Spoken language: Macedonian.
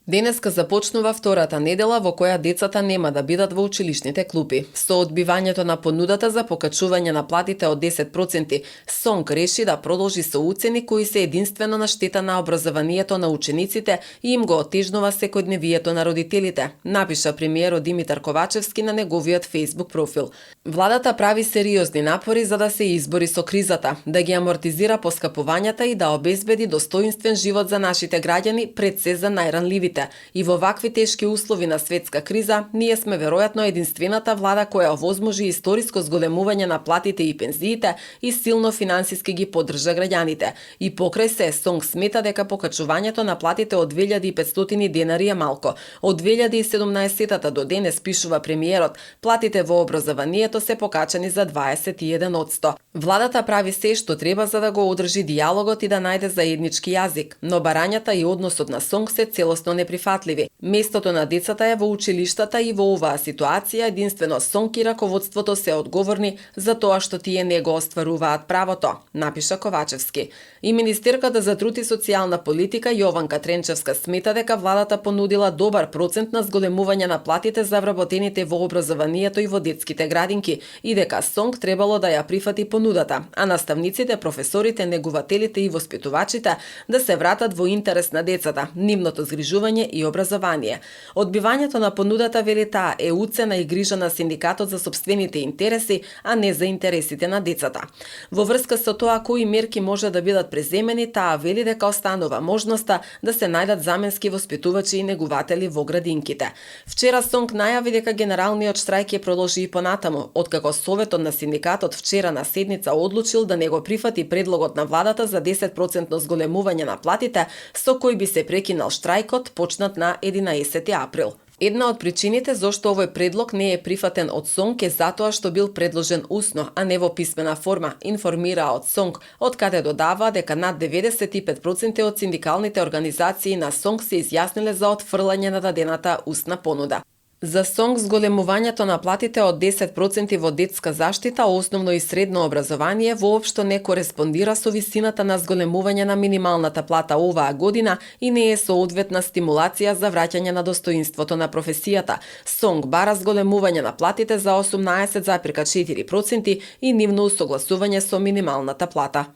Денеска започнува втората недела во која децата нема да бидат во училишните клупи. Со одбивањето на понудата за покачување на платите од 10%, СОНК реши да продолжи со уцени кои се единствено на штета на образованието на учениците и им го отежнува секојдневието на родителите, напиша премиерот Димитар Ковачевски на неговиот Facebook профил. Владата прави сериозни напори за да се избори со кризата, да ги амортизира поскапувањата и да обезбеди достоинствен живот за нашите граѓани, пред се за најранливите. И во вакви тешки услови на светска криза, ние сме веројатно единствената влада која овозможи историско зголемување на платите и пензиите и силно финансиски ги поддржа граѓаните. И покрај се, СОНК смета дека покачувањето на платите од 2500 денари е малко. Од 2017 до денес, пишува премиерот, платите во образованието се покачани за 21%. Владата прави се што треба за да го одржи дијалогот и да најде заеднички јазик, но барањата и односот на СОНК се целосно неприфатливи. Местото на децата е во училиштата и во оваа ситуација единствено СОНК и раководството се одговорни за тоа што тие не го остваруваат правото, напиша Ковачевски. И министерката за труд и социјална политика Јованка Тренчевска смета дека владата понудила добар процент на зголемување на платите за вработените во образованието и во детските градинки и дека СОНК требало да ја прифати понудата, а наставниците, професорите, негувателите и воспитувачите да се вратат во интерес на децата, нивното згрижување и образование. Одбивањето на понудата, вели таа, е уцена и грижа на синдикатот за сопствените интереси, а не за интересите на децата. Во врска со тоа кои мерки може да бидат преземени, таа вели дека останува можноста да се најдат заменски воспитувачи и негуватели во градинките. Вчера СОНК најави дека генералниот штрајк ќе продолжи и понатаму, откако Советот на синдикатот вчера на седница одлучил да не го прифати предлогот на владата за 10% зголемување на платите, со кој би се прекинал штрајкот почнат на 11 април. Една од причините зошто овој предлог не е прифатен од СОНК е затоа што бил предложен усно, а не во писмена форма, информира од СОНК, од каде додава дека над 95% од синдикалните организации на СОНК се изјасниле за отфрлање на дадената устна понуда. За СОНК зголемувањето на платите од 10% во детска заштита, основно и средно образование воопшто не кореспондира со висината на зголемување на минималната плата оваа година и не е соодветна стимулација за враќање на достоинството на професијата. СОНК бара зголемување на платите за 18,4% и нивно усогласување со минималната плата.